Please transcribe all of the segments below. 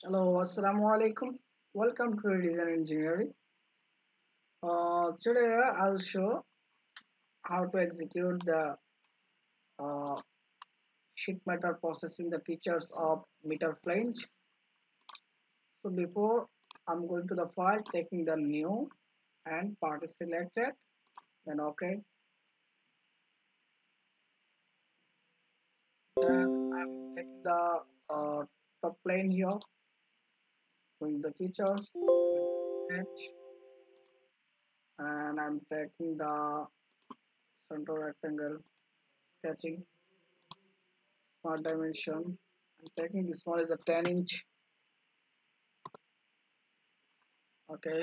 Hello, Assalamu alaikum. Welcome to Redesign Engineering. Today I'll show how to execute the uh, sheet metal processing the features of meter flange. So before I'm going to the file, taking the new and part is selected, then OK. Then I'm taking the top plane here, going the features, sketch, and I'm taking the center rectangle sketching. Smart dimension. I'm taking this one is a 10 inch. Okay,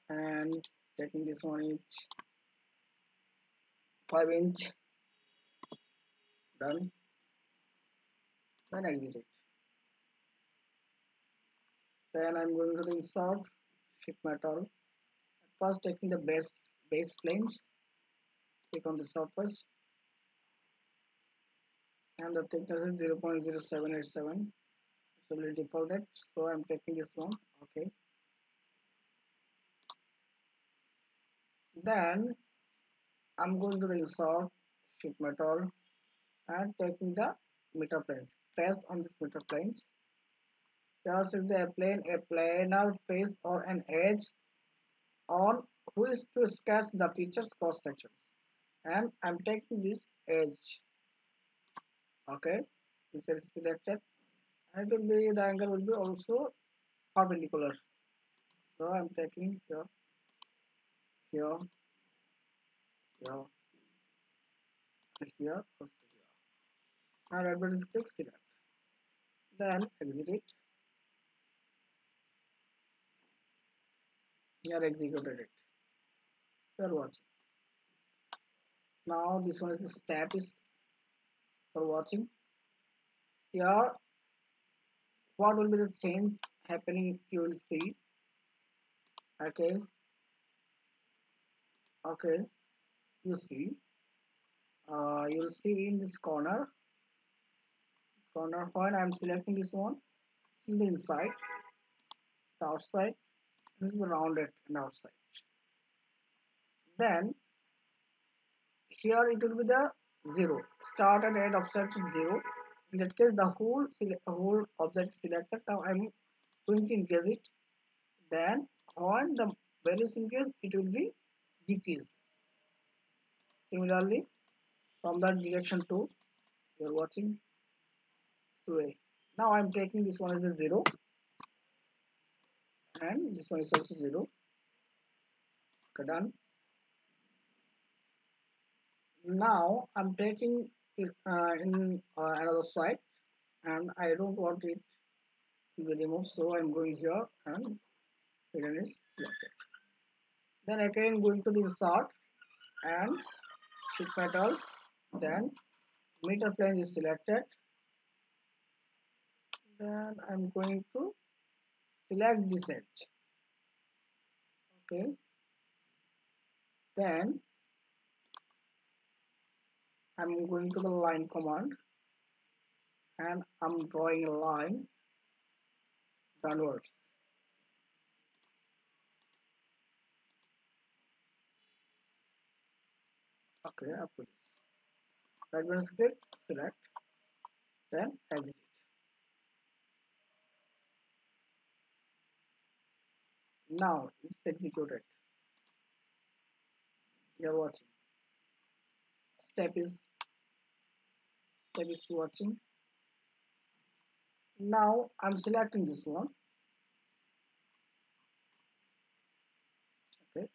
and taking this one is 5 inch. Done. Then exit it. Then I'm going to the insert sheet metal. First taking the base flange. Click on the surface and the thickness is 0.0787. It's already defaulted, so I'm taking this one. Okay. Then I'm going to the insert sheet metal and taking the meter planes. Press on this meter planes. Here should be a planar face or an edge on who is to sketch the features cross section. And I'm taking this edge. Okay, this is selected, and it will be the angle will be also perpendicular. So I'm taking here, here, here, here, also here. Now right button is click select. Then exit it. Here executed it. You're watching. Now this one is the step is for watching. Here what will be the change happening you will see. Okay, okay, you see, you'll see in this corner point I'm selecting this one. See the inside, the outside, this will be rounded and outside. Then here it will be the 0, start and end offset is 0. In that case the whole object selected. Now I'm going to increase it. Then when the values increase it will be decreased. Similarly from that direction too, you're watching this way. Now I'm taking this one as the 0 and this one is also 0. Okay, done. Now I'm taking it in another side and I don't want it to be removed, so I'm going here and hidden is selected. Then again going to the insert and sheet metal. Then meter flange is selected. Then I'm going to select this edge. Okay. Then I'm going to the line command and I'm drawing a line downwards. Okay, up to this. Right button click, select, then exit. Now it's executed. You're watching. Step is watching. Now I'm selecting this one. Okay.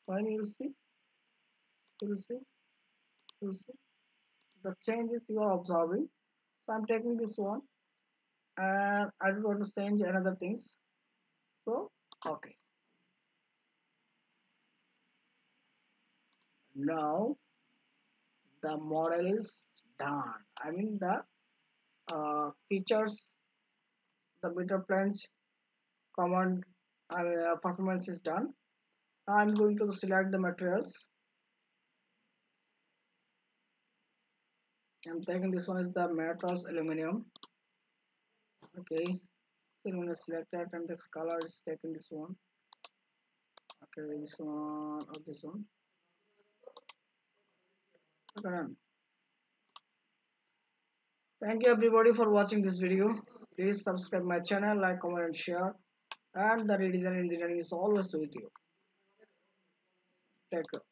Finally you will see, you will see the changes you are observing. So I'm taking this one and I don't want to change another things. So okay. Now the model is done. I mean the features, the meter flange command performance is done. Now I'm going to select the materials. I'm taking this one is the metals aluminum. Okay, So when I select that and the color is taken this one. Okay, this one or this one. Okay, done. Thank you everybody for watching this video. Please subscribe my channel, like, comment and share. And the redesign engineering is always with you. Take care.